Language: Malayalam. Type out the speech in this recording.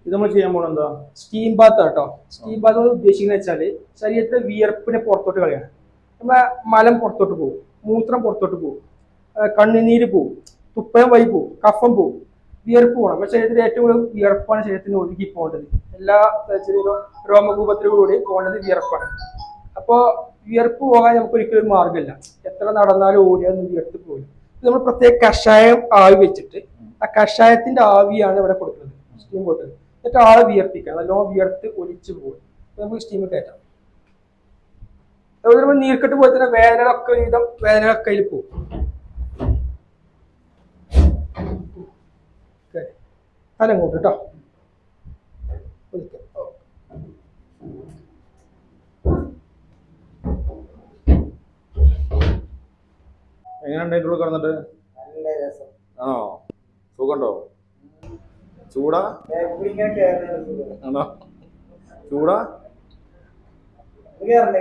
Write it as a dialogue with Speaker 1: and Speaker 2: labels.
Speaker 1: ഇത് നമ്മൾ ചെയ്യാൻ പോകണം എന്താ
Speaker 2: സ്റ്റീം ബാത്ത് കേട്ടോ. സ്റ്റീം ബാത്ത് ഉദ്ദേശിക്കുന്നത് വെച്ചാല് ശരീരത്തിലെ വിയർപ്പിനെ പുറത്തോട്ട് കളയാണ്. നമ്മളെ മലം പുറത്തോട്ട് പോകും, മൂത്രം പുറത്തോട്ട് പോകും, കണ്ണുനീര് പോവും, തുപ്പയം വഴി പോവും, കഫം പോവും, വിയർപ്പ് പോകണം. നമ്മുടെ ശരീരത്തിൽ ഏറ്റവും കൂടുതൽ വിയർപ്പാണ് ശരീരത്തിന് ഒഴുകി പോകേണ്ടത്. എല്ലാ രോമകൂപത്തിലൂടെ പോകേണ്ടത് വിയർപ്പാണ്. അപ്പോൾ വിയർപ്പ് പോകാൻ നമുക്ക് ഒരിക്കലും മാർഗമില്ല. എത്ര നടന്നാലും ഓടിയാലും വിയർത്ത് പോയി. നമ്മൾ പ്രത്യേക കഷായം ആവി വെച്ചിട്ട് ആ കഷായത്തിന്റെ ആവിയാണ് ഇവിടെ കൊടുക്കുന്നത്, സ്റ്റീം കൊടുക്കുന്നത്. എന്നിട്ട് ആളെ വിയർപ്പിക്കാം, നല്ലോണം വിയർത്ത് ഒലിച്ചു പോകും. നമുക്ക് സ്റ്റീമിൽ കയറ്റാം. അതുപോലെ നമ്മൾ നീർക്കെട്ട് പോലെ തന്നെ വേദനകളൊക്കെ ഒരുവിധം വേദനകളൊക്കെ അതിൽ പോകും. തലങ്ങോട്ട് കേട്ടോ.
Speaker 1: എങ്ങനെയുണ്ട് ഇതിലൂടെ കിടന്നിട്ട്? ആണോ? സുഖമുണ്ടോ? ചൂടാ? ആണോ? ചൂടാ?
Speaker 3: കേറണ്ടേ?